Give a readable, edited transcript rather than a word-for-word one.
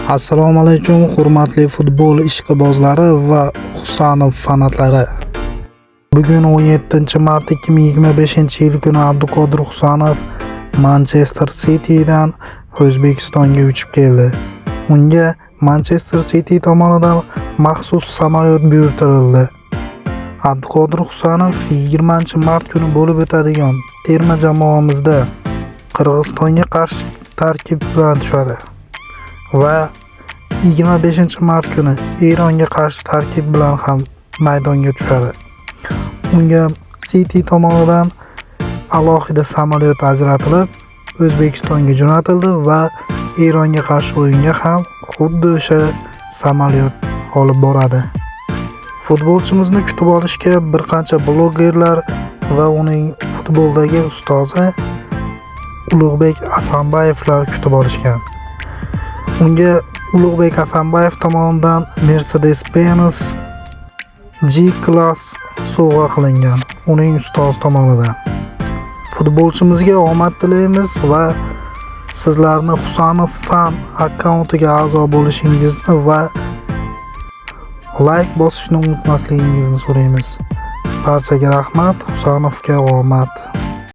Assalomu alaykum, hurmatli futbol ishqibozlari va Husanov fanatlari. Bugun 17-mart 2025-yil kuni Abduqodir Husanov Manchester Citydan O'zbekistonga uchib keldi. Unga Manchester City tomonidan maxsus samolyot buyurtirildi. Abduqodir Husanov 20-mart kuni bo'lib o'tadigan terma jamoamizda Qirg'izistonga qarshi tarkib bilan tushadi va 25-mart kuni Eronga qarshi tarkib bilan ham maydonga tushadi. Unga City tomonidan alohida samolyot ajratilib O'zbekistonga jo'natildi va Eronga qarshi o'yinga ham xuddi o'sha samolyot olib boradi. Futbolchimizni kutib olishga bir qancha blogerlar va uning futboldagi ustozi Ulug'bek Asanbayevlar kutib olishgan. Unga Ulug'bek Asanbayev tomonidan Mercedes-Benz G-Class sovg'a qilingan uning ustozi tomonidan. Futbolchimizga omad tilaymiz va sizlarni Husanov fan akkauntiga a'zo bo'lishingizni va like bosishni unutmasligingizni so'raymiz. Barchaga rahmat, Husanovga omad.